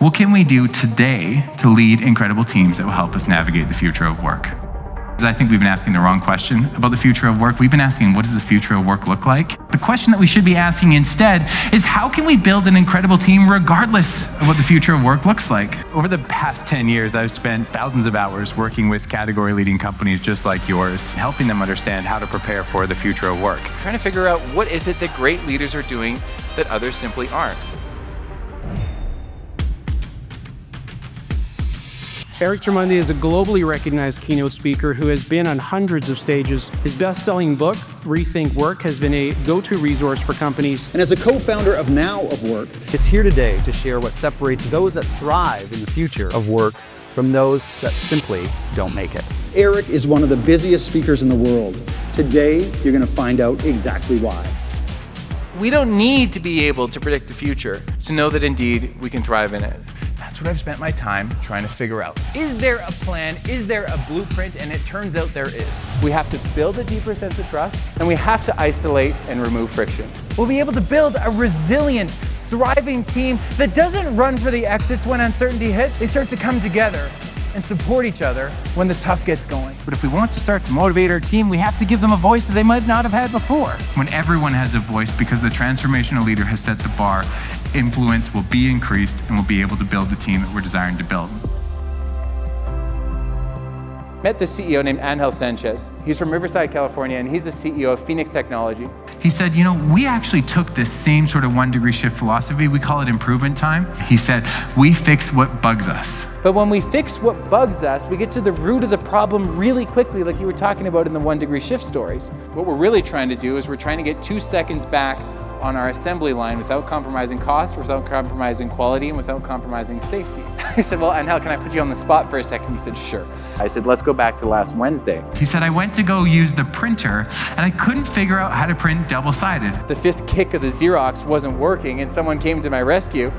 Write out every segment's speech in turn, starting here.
What can we do today to lead incredible teams that will help us navigate the future of work? I think we've been asking the wrong question about the future of work. We've been asking, what does the future of work look like? The question that we should be asking instead is, how can we build an incredible team regardless of what the future of work looks like? Over the past 10 years, I've spent thousands of hours working with category-leading companies just like yours, helping them understand how to prepare for the future of work. Trying to figure out what is it that great leaders are doing that others simply aren't. Eric Termuende is a globally recognized keynote speaker who has been on hundreds of stages. His best-selling book, Rethink Work, has been a go-to resource for companies. And as a co-founder of Now of Work, is here today to share what separates those that thrive in the future of work from those that simply don't make it. Eric is one of the busiest speakers in the world. Today, you're going to find out exactly why. We don't need to be able to predict the future to know that indeed we can thrive in it. That's what I've spent my time trying to figure out. Is there a plan? Is there a blueprint? And it turns out there is. We have to build a deeper sense of trust, and we have to isolate and remove friction. We'll be able to build a resilient, thriving team that doesn't run for the exits when uncertainty hits. They start to come together and support each other when the tough gets going. But if we want to start to motivate our team, we have to give them a voice that they might not have had before. When everyone has a voice, because the transformational leader has set the bar, influence will be increased and we'll be able to build the team that we're desiring to build. Met this CEO named Angel Sanchez. He's from Riverside, California, and he's the CEO of Phoenix Technology. He said, we actually took this same sort of 1 degree shift philosophy, we call it improvement time. He said, we fix what bugs us. But when we fix what bugs us, we get to the root of the problem really quickly, like you were talking about in the 1 degree shift stories. What we're really trying to do is we're trying to get 2 seconds back on our assembly line without compromising cost, without compromising quality, and without compromising safety. I said, well, Angel, can I put you on the spot for a second? He said, sure. I said, let's go back to last Wednesday. He said, I went to go use the printer and I couldn't figure out how to print double-sided. The 5th kick of the Xerox wasn't working and someone came to my rescue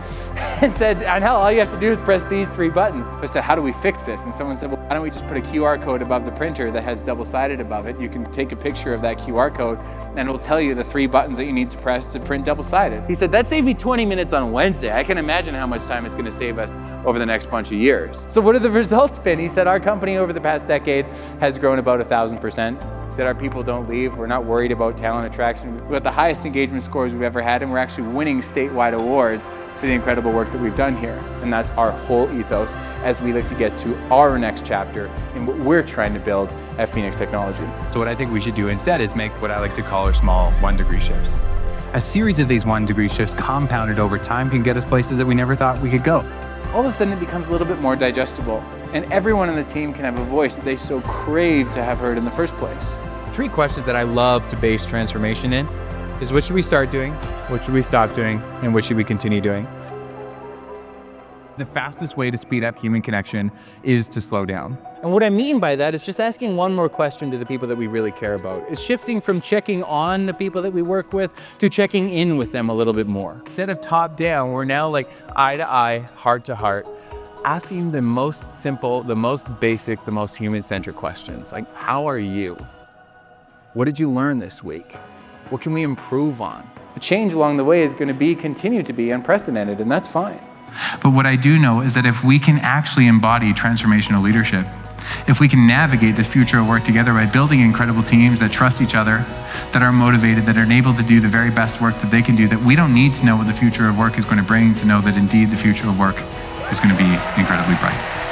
and said, Angel, all you have to do is press these 3 buttons. So I said, how do we fix this? And someone said, well, why don't we just put a QR code above the printer that has double-sided above it? You can take a picture of that QR code and it'll tell you the 3 buttons that you need to press to print double-sided. He said, that saved me 20 minutes on Wednesday. I can imagine how much time it's going to save us over the next bunch of years. So what have the results been? He said, our company over the past decade has grown about 1,000%. He said, our people don't leave. We're not worried about talent attraction. We've got the highest engagement scores we've ever had, and we're actually winning statewide awards for the incredible work that we've done here. And that's our whole ethos as we look to get to our next chapter in what we're trying to build at Phoenix Technology. So what I think we should do instead is make what I like to call our small 1 degree shifts. A series of these 1 degree shifts compounded over time can get us places that we never thought we could go. All of a sudden it becomes a little bit more digestible, and everyone on the team can have a voice that they so crave to have heard in the first place. 3 questions that I love to base transformation in is, what should we start doing, what should we stop doing, and what should we continue doing? The fastest way to speed up human connection is to slow down. And what I mean by that is just asking one more question to the people that we really care about. It's shifting from checking on the people that we work with to checking in with them a little bit more. Instead of top down, we're now like eye to eye, heart to heart, asking the most simple, the most basic, the most human-centric questions. Like, how are you? What did you learn this week? What can we improve on? The change along the way is going to continue to be unprecedented, and that's fine. But what I do know is that if we can actually embody transformational leadership, if we can navigate this future of work together by building incredible teams that trust each other, that are motivated, that are able to do the very best work that they can do, that we don't need to know what the future of work is going to bring to know that indeed the future of work is going to be incredibly bright.